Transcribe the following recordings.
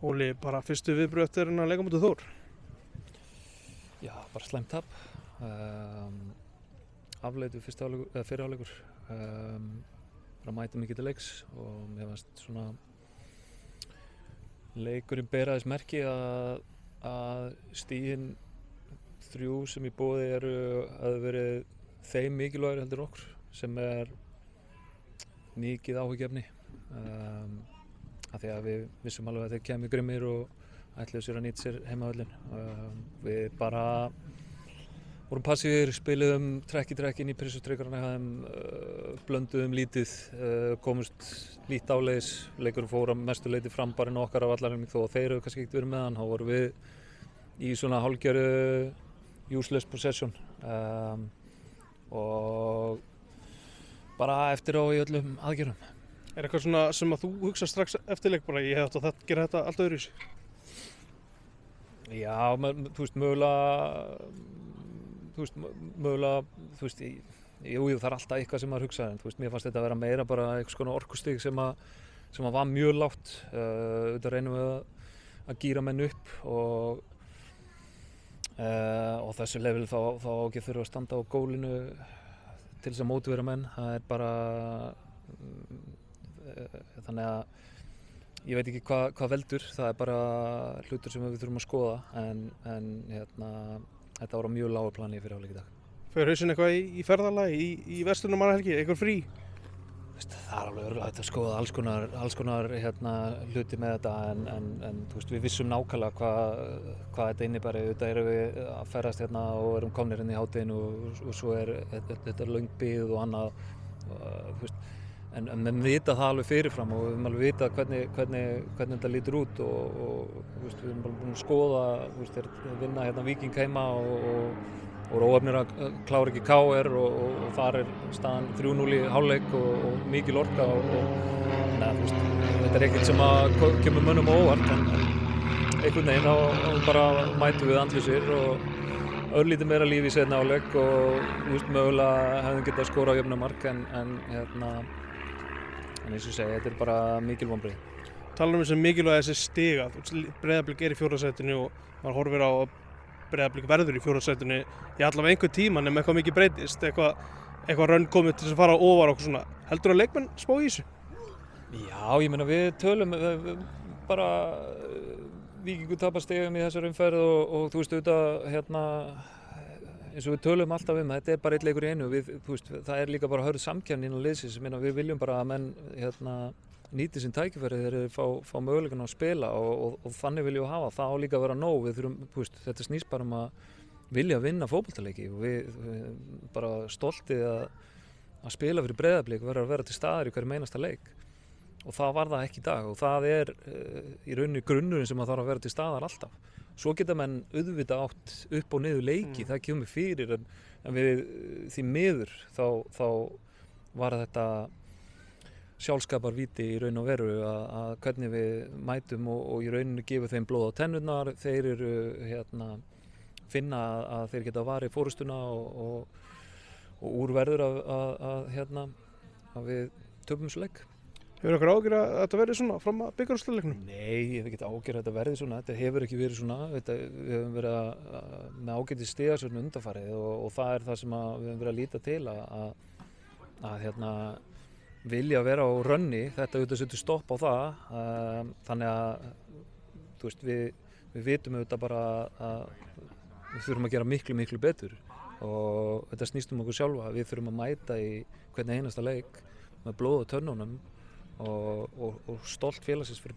Óli, bara fyrstu viðbrögð eftir að leika mútið Þór. Já, bara slæmt tap. Afleitur fyrri hálfleikur. Bara mætum ekki til leiks og mér fannst svona leikurinn bera þess merki að stigin 3 sem í boði hefðu verið þeim mikilvægir heldur en okkur, sem er mikið áhyggjuefni. Af því að við vissum alveg að þeir kæmu grimmir og ætluðu sér að nýta sér heimavöllinn. Við bara vorum passífir, spiluðum trekk í trekk inn í pressustryggarana hjá þeim, blönduðum lítið, komust lít áleiðis, leikurinn fór að mestu leyti fram bara inn á okkar af allarhelming þó að þeir hefðu kannski ekkert verið með hann, þá vorum við í svona hálfgerðu useless possession og bara eftir á í öllum aðgerðum. Er eitthvað svona sem að þú hugsa strax eftir leik bara ég hef átt að gera þetta allt öðruvísi? Já, þú veist, jú, það er alltaf eitthvað sem maður hugsa, en þú veist, mér fannst þetta að vera meira bara einhvers konar orkustig sem að var mjög lágt. Auðvitað reynum við að gíra menn upp og þessu level þá ekki þurfa að standa á gólinu til þess að mótivera menn. Það er bara þannig að ég veit ekki hvað veldur, það er bara hlutur sem við þurfum að skoða en þetta var á mjög lágu plani fyrir hálfleik í dag. Fer hausinn eitthvað í ferðalagi í verslunarmannahelgi, eitthvað frí? Það er alveg örugglega að skoða alls konar hluti með þetta en þú veist, við vissum nákvæmlega hvað þetta innibæri. Auðvitað erum við að ferðast og erum komnir inn í hádeginu og svo er þetta löng bið og annað, þú veist. En menn vita það alveg fyrirfram og við höfum alveg vita hvernig þetta lítur út og þú veist, við erum bara búin að skoða, þú veist, þeir vinna Víking heima og óheppnir að klára ekki KR og þar er staðan 3-0 í hálfleik og mikil orka og þú veist, þetta er ekkert sem að kemur mönnum á óvart en einhvern veginn þá bara mætum við andlausir og örlítið meira líf í seinni hálfleik og þú veist, mögulega hefðum getað skorað jöfnumark en eins og segja, þetta er bara mikil vonbrigði. Talar þessi mikilvæg þessi stiga, Breiðablik er í 4. sætinu og maður horfir á að Breiðablik verður í 4. sætinu í allavega einhver tíma nema eitthvað mikið breytist, eitthvað rönn komið til þess að fara ofar og svona. Heldur að leikmenn spá í þessu? Já, ég meina við tölum bara Víkingur tapar stigum í þessari umferð og þú veist auðvitað eins og við tölum alltaf þetta er bara einn leikur í einu. Þú veist, það er líka bara hörð samkeppni innan liðsins. Við viljum bara að menn nýti sín tækifæri þegar þeir fá möguleikann að spila og þannig viljum við hafa. Það á líka að vera nóg. Við þurfum, þú veist, þetta snýst bara að vilja vinna fótboltaleiki og við bara stoltið að spila fyrir Breiðablik verður að vera til staðar í hverjum einasta leik. Og það var það ekki í dag og það er í rauninni grunnurinn sem að þarf að vera til staðar alltaf. Svo geta menn auðvitað átt upp og niður leiki, það kemur fyrir en við því miður þá var þetta sjálfskaparvíti í raun og veru að hvernig við mætum og í rauninu gefum þeim blóð á tennurnar, þeir eru finna að þeir geta varið fórustuna og úrverður að við töpum þessu leik. Hefur ykkur ágjör að þetta verði svona fram að bikarúrslitaleiknum? Nei, ég hef ekki ágjör að þetta verði svona. Þetta hefur ekki verið svona. Við höfum verið með ágætis stigasöfnu undanfarið og það er það sem við höfum verið að líta til að vilja vera á rönni. Þetta auðvitað setur stopp á það. Þannig að þú veist, við vitum auðvitað bara að við þurfum að gera miklu, miklu betur og þetta snýst okkur sjálfa. Við þurfum að mæta í hvern einasta leik með blóð á tönnunum og stolt félagsins fyrir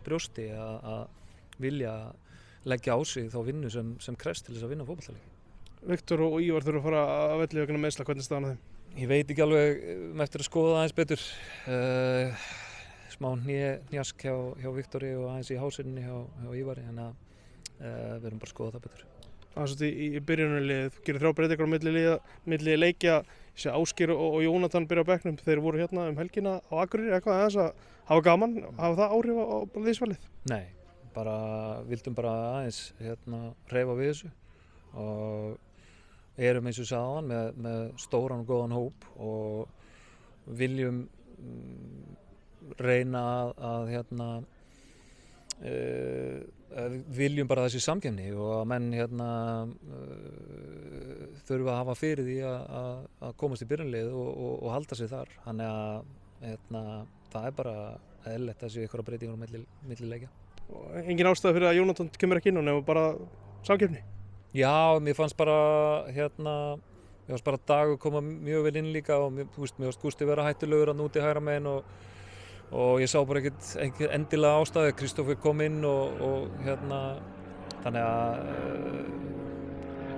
brjósti að vilja leggja á sig þá vinnu sem krefst til þess að vinna fótboltaleiki. Viktor og Ívar þurfa að fara að velli vegna meiðsla, hvernig staðan á þeim? Ég veit ekki alveg eftir að skoða aðeins betur. Smá hnjask hjá Viktori og aðeins í hásinni hjá Ívari, en við erum bara að skoða það betur. Þannig að í byrjunarliðið, þú gerir 3 breytingar á milli leikja, Ásgeir og Jónatan byrja á bekknum, þeir voru helgina á Akureyri, eitthvað aðeins að hafa gaman, hafa það áhrif á liðsvalið? Nei, vildum bara aðeins hreyfa við þessu og erum eins og sagði áðan með stóran og góðan hóp og viljum reyna að við viljum bara þessi samkeppni og að menn þurfa að hafa fyrir því að komast í byrjunarlið og halda sig þar. Þannig að það er bara eðlilegt að séu einhverjar breytingar á milli leikja. Og engin ástæða fyrir að Jónatan kemur ekki inn og nema bara samkeppni? Já, mér fannst bara Dagur koma mjög vel inn líka og mér fannst Gústi vera hættulegur að núti hægra megin og ég sá bara ekkert endilega ástæðu. Kristófer kom inn og þannig að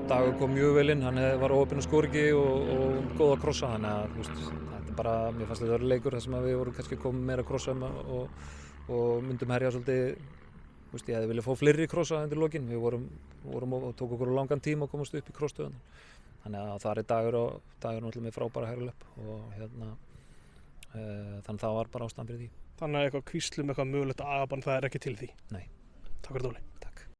Dagur kom mjög vel inn, hann var opinn og skori ekki og góð að krossa, þannig að þetta er bara, mér fannst þetta vera leikur þar sem við vorum kannski komið meira að krossa og myndum herja svolítið. Ég hefði viljað fá fleiri krossa undir lokin, við vorum og tók okkur langan tíma að komast upp í krossstöðuna. Þannig að það er Dagur náttúrulega með frábæra hægri löpp og þannig það var bara ástæðan fyrir því. Þannig að eitthvað kvísl eitthvað mögulegt agabann, það er ekki til því? Nei. Takk fyrir Óli.